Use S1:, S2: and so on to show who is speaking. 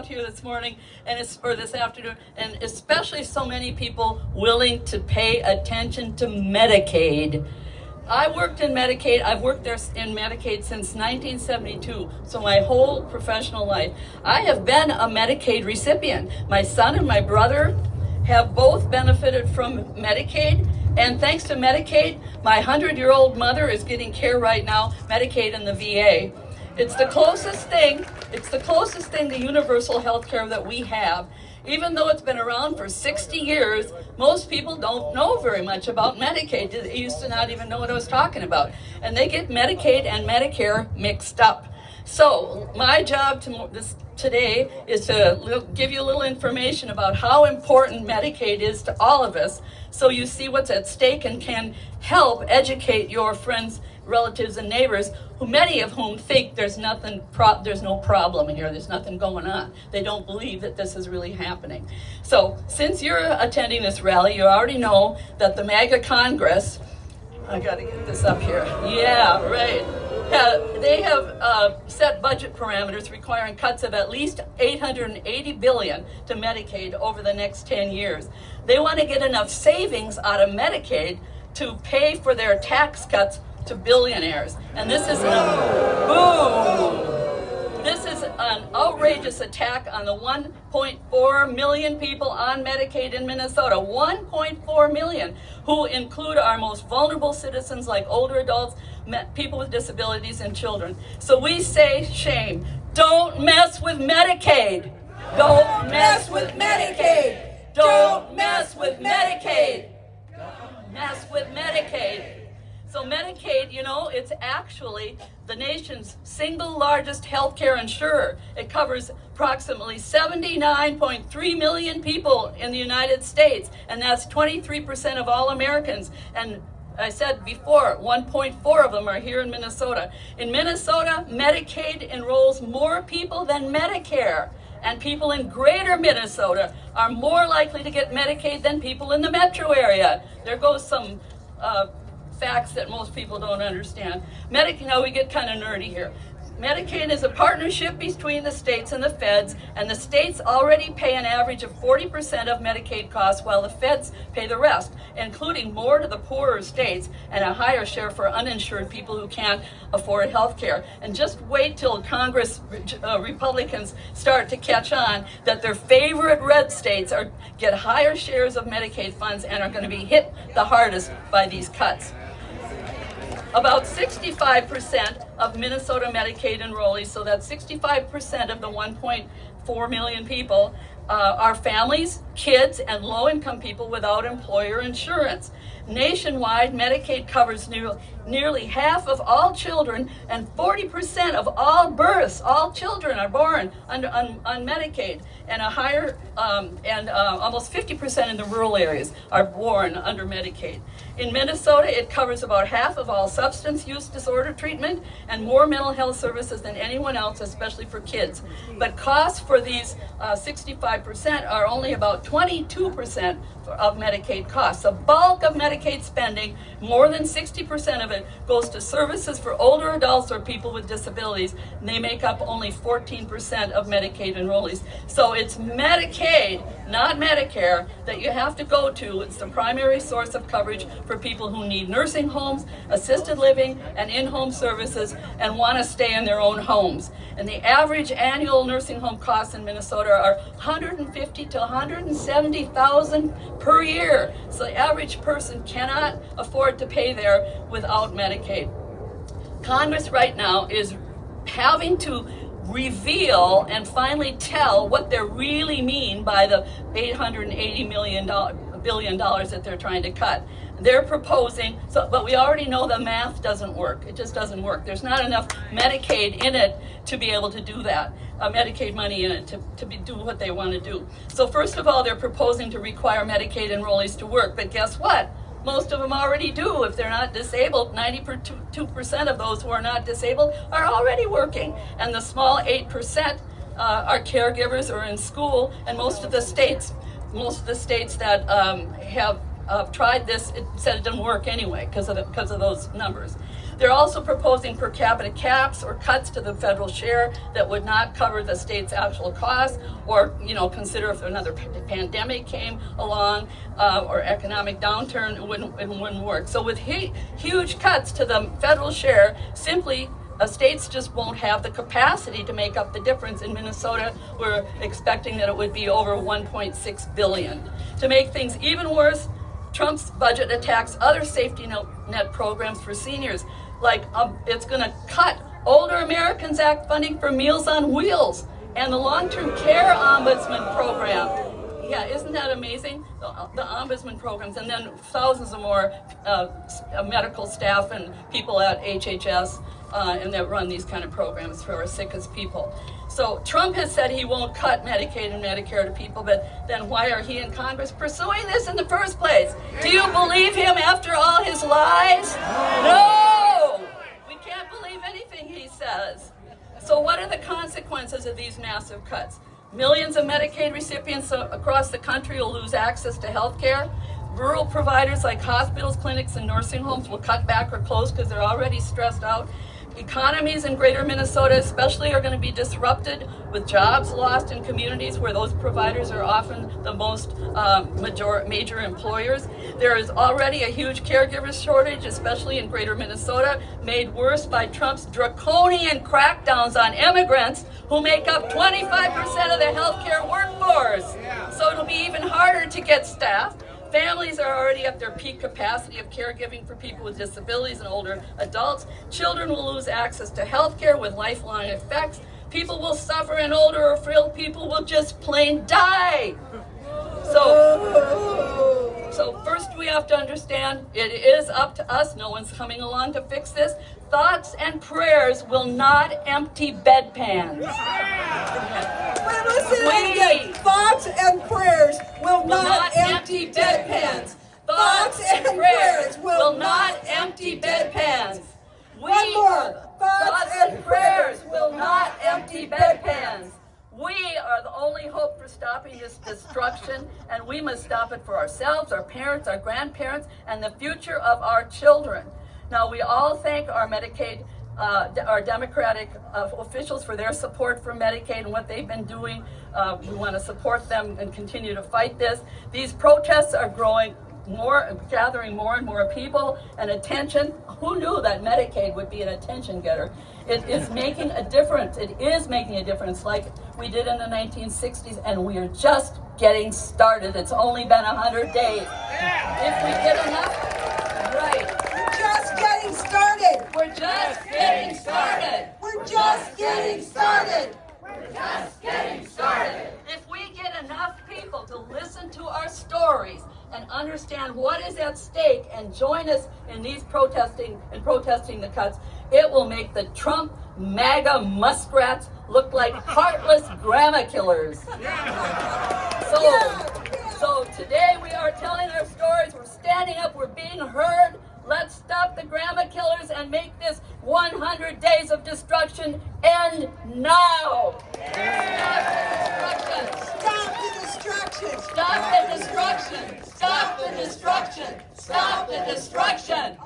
S1: out here this morning or this afternoon, and especially so many people willing to pay attention to Medicaid. I worked in Medicaid. I've worked there in Medicaid since 1972, so my whole professional life. I have been a Medicaid recipient. My son and my brother have both benefited from Medicaid, and thanks to Medicaid, my 100-year-old mother is getting care right now, Medicaid and the VA. It's the closest thing to universal health care that we have. Even though it's been around for 60 years, most people don't know very much about Medicaid. They used to not even know what I was talking about. And they get Medicaid and Medicare mixed up. So my job today is to give you a little information about how important Medicaid is to all of us, so you see what's at stake and can help educate your friends, relatives, and neighbors, who many of whom think there's no problem here, there's nothing going on. They don't believe that this is really happening. So since you're attending this rally, you already know that the MAGA Congress, I gotta get this up here, yeah, right. They have set budget parameters requiring cuts of at least $880 billion to Medicaid over the next 10 years. They want to get enough savings out of Medicaid to pay for their tax cuts to billionaires. And this is an outrageous attack on the 1.4 million people on Medicaid in Minnesota. 1.4 million, who include our most vulnerable citizens like older adults, people with disabilities, and children. So we say shame. Don't mess with Medicaid. Don't mess with Medicaid. Don't mess with Medicaid. Mess with Medicaid. So Medicaid, you know, it's actually the nation's single largest healthcare insurer. It covers approximately 79.3 million people in the United States, and that's 23% of all Americans. And I said before, 1.4 of them are here in Minnesota. In Minnesota, Medicaid enrolls more people than Medicare. And people in greater Minnesota are more likely to get Medicaid than people in the metro area. There goes some facts that most people don't understand. Now we get kind of nerdy here. Medicaid is a partnership between the states and the feds, and the states already pay an average of 40% of Medicaid costs, while the feds pay the rest, including more to the poorer states and a higher share for uninsured people who can't afford health care. And just wait till Congress Republicans start to catch on that their favorite red states get higher shares of Medicaid funds and are going to be hit the hardest by these cuts. About 65% of Minnesota Medicaid enrollees, so that's 65% of the 1.4 million people, are families, kids, and low-income people without employer insurance. Nationwide, Medicaid covers nearly half of all children, and 40% of all births. All children are born on Medicaid, and almost 50% in the rural areas are born under Medicaid. In Minnesota, it covers about half of all substance use disorder treatment and more mental health services than anyone else, especially for kids. But costs for these 65% are only about 22% of Medicaid costs. The bulk of Medicaid spending, more than 60% of it, goes to services for older adults or people with disabilities, and they make up only 14% of Medicaid enrollees. So it's Medicaid, not Medicare, that you have to go to. It's the primary source of coverage for people who need nursing homes, assisted living, and in-home services, and want to stay in their own homes. And the average annual nursing home costs in Minnesota are $150,000 to $170,000 per year. So the average person cannot afford to pay there without Medicaid. Congress right now is having to reveal and finally tell what they really mean by the $880 billion that they're trying to cut. They're proposing, but we already know the math doesn't work. It just doesn't work. There's not enough Medicaid in it to be able to do that, Medicaid money in it to do what they want to do. So first of all, they're proposing to require Medicaid enrollees to work, but guess what? Most of them already do. If they're not disabled, 92% of those who are not disabled are already working. And the small 8% are caregivers or in school. And most of the states that have tried this, it said it didn't work anyway because of those numbers. They're also proposing per capita caps or cuts to the federal share that would not cover the state's actual costs, or consider if another pandemic came along or economic downturn, it wouldn't work. So with huge cuts to the federal share, simply states just won't have the capacity to make up the difference. In Minnesota, we're expecting that it would be over 1.6 billion. To make things even worse, Trump's budget attacks other safety net programs for seniors, like it's going to cut Older Americans Act funding for Meals on Wheels and the Long-Term Care Ombudsman Program. Yeah, isn't that amazing? The ombudsman programs, and then thousands of more medical staff and people at HHS and that run these kind of programs for our sickest people. So Trump has said he won't cut Medicaid and Medicare to people, but then why are he in Congress pursuing this in the first place? Do you believe him after all his lies? No! We can't believe anything he says. So what are the consequences of these massive cuts? Millions of Medicaid recipients across the country will lose access to health care. Rural providers like hospitals, clinics, and nursing homes will cut back or close because they're already stressed out. Economies in greater Minnesota especially are going to be disrupted, with jobs lost in communities where those providers are often the most major employers. There is already a huge caregiver shortage, especially in greater Minnesota, made worse by Trump's draconian crackdowns on immigrants who make up 25% of the healthcare workforce. So it'll be even harder to get staff. Families are already at their peak capacity of caregiving for people with disabilities and older adults. Children will lose access to health care with lifelong effects. People will suffer, and older or frail people will just plain die. So first we have to understand it is up to us. No one's coming along to fix this. Thoughts and prayers will not empty bedpans.
S2: Listen, thoughts and prayers will not empty bedpans.
S1: Thoughts and prayers will not empty bedpans.
S2: One more.
S1: Thoughts and prayers will not empty bedpans. We are the only hope for stopping this destruction, and we must stop it for ourselves, our parents, our grandparents, and the future of our children. Now, we all thank our Medicaid, our Democratic officials for their support for Medicaid and what they've been doing. We want to support them and continue to fight this. These protests are gathering more and more people and attention. Who knew that Medicaid would be an attention getter? It is making a difference. It is making a difference, like we did in the 1960s, and we are just getting started. It's only been 100 days. If we get enough, right.
S2: We're just getting started.
S1: We're just getting started.
S2: We're just getting started.
S1: We're just getting started. If we get enough people to listen to our stories and understand what is at stake and join us in these protesting the cuts, it will make the Trump MAGA muskrats look like heartless grandma killers. So today we are telling our stories. We're standing up. We're being heard. Let's stop the grandma killers and make this 100 days of destruction end now.
S2: Stop the destruction.
S1: Stop the destruction. Stop the destruction. Stop the destruction. Stop the destruction.